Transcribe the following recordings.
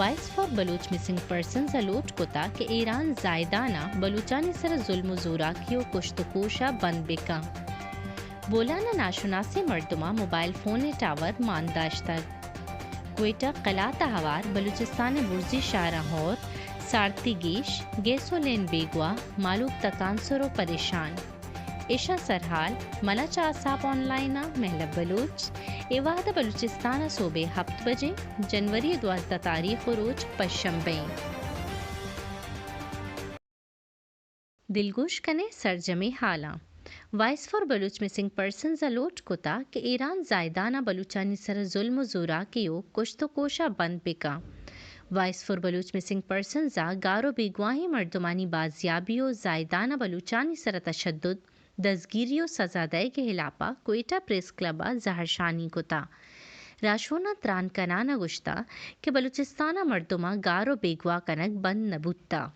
voice for Baloch missing persons الوٹ کتا کہ ایران زائدانہ بلوچانی سر ظلم و زوراکیو کشت و کوشا بند بکا بولانا ناشناسی مردمہ موبائل فون ٹاور مانداشتگ کوئٹہ قلعہ ہوار بلوچستان برزی شاہراہور سارتی گیش گیسو لین بیگوا معلوم تکانسر و پریشان ایشا سرحال ملا چاساپ آن لائن محلب بلوچ ایواد بلوچستان صوبے 7 بجے جنوری 12 تاریخ و روز پشنبے دلگوش کنے سرجمی حالاں voice for Baloch missing persons الوٹ کتا کہ ایران زائدانہ بلوچانی سر ظلم و زوراکیو کشت و کوشا بند بکا voice for Baloch missing persons گارو بیگواہی مردمانی بازیابی و زائدانہ بلوچانی سر تشدد دزگیری و سزا دے کے خلاپا کوئٹہ پریس کلبہ زہرشانی کتا راشونا تران کنانا گشتا کہ بلوچستانہ مردمہ گارو بیگوا کنک بند نبوتا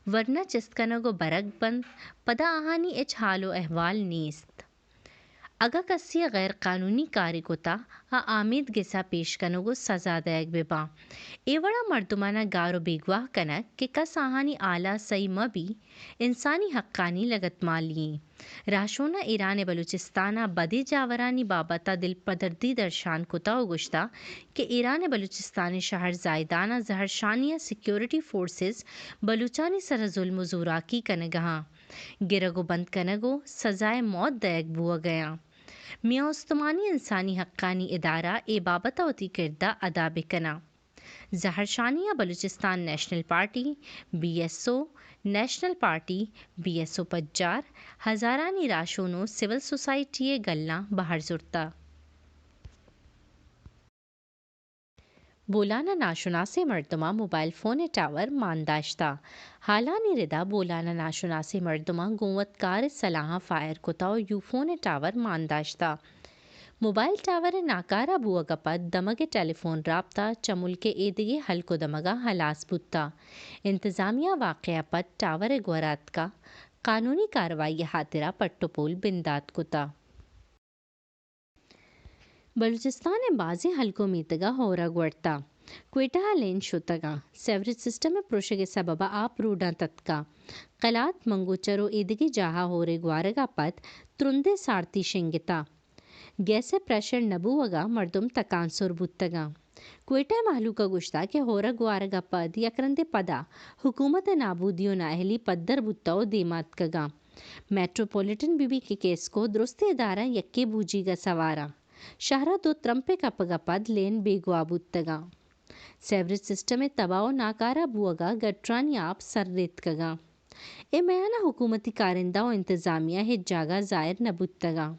ورنہ چست کنگو برگ بند پدا آہانی اچ حال و احوال نیست اگا کسی غیر قانونی کاری کتا آمید گسا پیش کنگو سزا دیگ ببا ایوڑا مردمانہ گارو بیگواہ کنک کہ کس آہانی آلہ سی مبی انسانی حقانی لگت مالیں راشونا ایران بلوچستانہ بدی جاورانی بابتا دل پدردی درشان کتا و گشتا کہ ایران بلوچستان شہر زائدانہ زہرشانیہ سیکیورٹی فورسز بلوچانی سر ظلم و زوراکی کنگہاں گرگو بند کنگو سزائے موت دیگ بوا گیا میاں استمانی انسانی حقانی ادارہ اے بابتا ہوتی کردہ ادا بکنا زہرشانیہ Balochistan national party B S O national party B S O پجار ہزارانی راشونو سول سوسائٹی گلنا بہر زرتا بولانا ناشناسی مردمہ موبائل فون ٹاور مانداشتا حالانی ردا بولانا ناشناسی مردمہ گوت کار صلاح فائر کتا و یو فون ٹاور مانداشتا موبائل ٹاور ناکارہ بوگا پد دمگ ٹیلی فون رابطہ چمل کے ایدگی حلق و دمگا ہلاس بتا انتظامیہ واقعہ پد ٹاور گورات کا قانونی کارروائی خاطرہ پٹوپول بندات کتا بلوچستان بعضی حلقوں میتگا ہورا گوڑتا کوئٹہ لین شتگا سیوریج سسٹم میں پروشے سببا آپ روڈاں تتکا قلات منگوچرو ایدگی جاہا ہورے گوارگا پد ترندے سارتی شنگتا گیسے پریشر نبوگا مردم تکانسر بوتگا کوئٹہ محلوکا گشتا کہ ہورا گوارگا پد یکرندے پدا حکومت نابودیو ناہلی پدر بوتاو دیمات کگا میٹروپولیٹن بی بی کے کیس کو درست ادارہ یکے بوجی گا سوارا شہرہ دو ترمپے کپگا پد لین بیگوا بوتگا سیوریج سسٹم تباہ ناکارہ بوگا گٹرانی آپ سر ریت کگا اے میانہ حکومتی کارندہ و انتظامیہ ہے جاگا زائر نبوتگا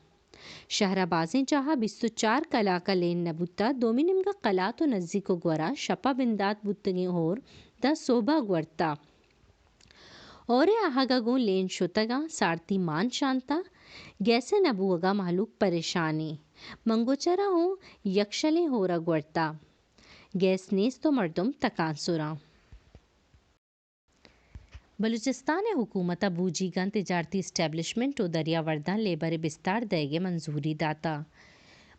شہرہ بازیں جہاں 24 کلا کا لین نبوتا دومینم کا قلات و نزدیک و گورا شپا بندات بوتگیں اور دا صوبہ گورتا اور آہگا گو لین شتگا سارتی مان شانتا گیسے نبوگا محلوک پریشانی منگوچرا ہوں یکشلیں ہورا گورتا گیس نیز تو مردم تکانسرا بلوچستان حکومت بوجی گن تجارتی اسٹیبلشمنٹ و دریا وردان لیبر بستار دیگے منظوری داتا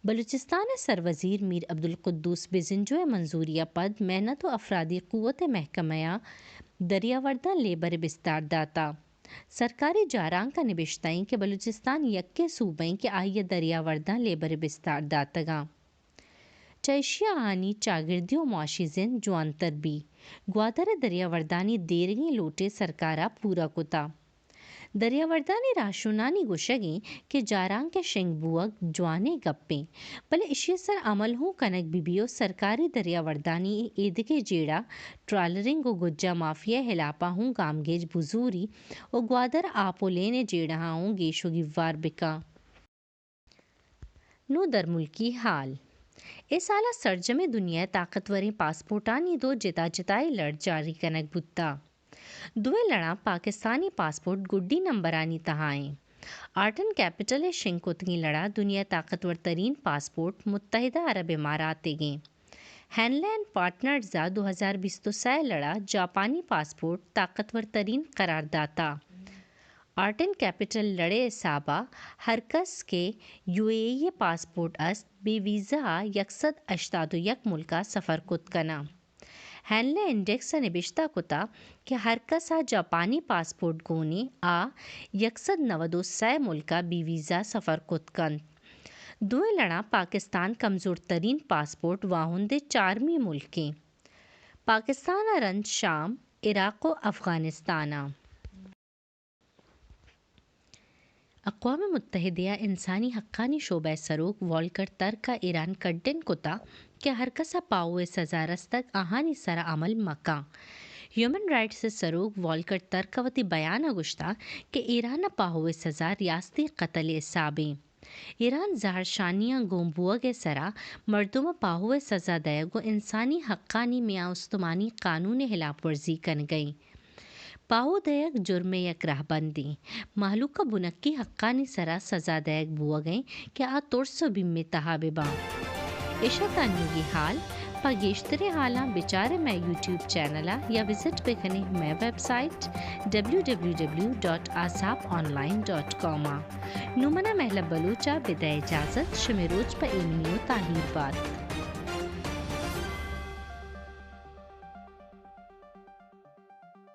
بلوچستان سروزیر میر عبدالقدوس بزنجو منظوریہ پد محنت و افرادی قوت محکمہ دریا وردان لیبر بستار داتا سرکاری جاران کا نبشتائیں کہ بلوچستان یکے صوبیں کہ آئیے دریا وردان لیبر بستار داتگاں چیشیا آنی چاگردی و معاشی زند جوانتر بھی گوادر دریا وردانی دیرگیں لوٹے سرکارہ پورا کتا دریا وردانی راشونانی گوشگیں کہ جاران کے شنگ بوگ جوانے گپیں بلے اشی سر عمل ہوں کنک بیبیو سرکاری دریا وردانی ایدگے جیڑا ٹرالرنگ و گجا مافیا ہلاپا ہوں گامگیج بزوری و گوادر آپو لینے جیڑا ہوں گیشو گیوار بکا نو در ملکی حال اس سالہ سرجم دنیا طاقتوریں پاسپورٹانی دو جتا جتائی لڑ جاری کنک بتا دوے لڑا پاکستانی پاسپورٹ گڈی نمبرانی تہائیں آرٹن کیپٹل شنکوتگی لڑا دنیا طاقتور ترین پاسپورٹ متحدہ عرب امارات گیں ہینلینڈ پارٹنرزا 2023 لڑا جاپانی پاسپورٹ طاقتور ترین قرار داتا آرٹن کیپٹل لڑے صابہ ہر کس کے یو اے ای پاسپورٹ است بے ویزا 181 ملکہ سفر کت کنا ہینلے انڈیکس نبشتہ کتا کہ ہر کسا جاپانی پاسپورٹ گونی آ یکصد 92 ملکہ بی ویزا سفر کت کن دوئے لڑا پاکستان کمزور ترین پاسپورٹ واہندے 4 ملکیں پاکستان رند شام عراق و افغانستان اقوام متحدہ انسانی حقانی شعبہ سروک والکر ترکا ایران کڈن کتا کہ ہر کسا پاؤ سزا رستک آہانی سرا عمل مکا ہیومن رائٹس سروک والکر ترکوتی بیان گشتا کہ ایران پاؤ سزا ریاستی قتل حسابیں ایران زہر شانیاں گومبوگ سرا مردم پاؤ سزا دیگو انسانی حقانی میاں استمانی قانون خلاف ورزی کن گئی پاؤ دیگ جرم یک راہ بندی محلوقہ بنکی حقانی سرا سزا دیگ بوا گئیں کہ آ ترسو بیم تہابے باں اشتا نیوگی حال پا گیشترے حالاں بیچارے میں یوٹیوب چینلا یا وزٹ بکنے میں ویب سائٹ www.asaponline.com نمنا محلب بلوچا بدہ اجازت شمیروچ پا ایمنیو تاہیر بات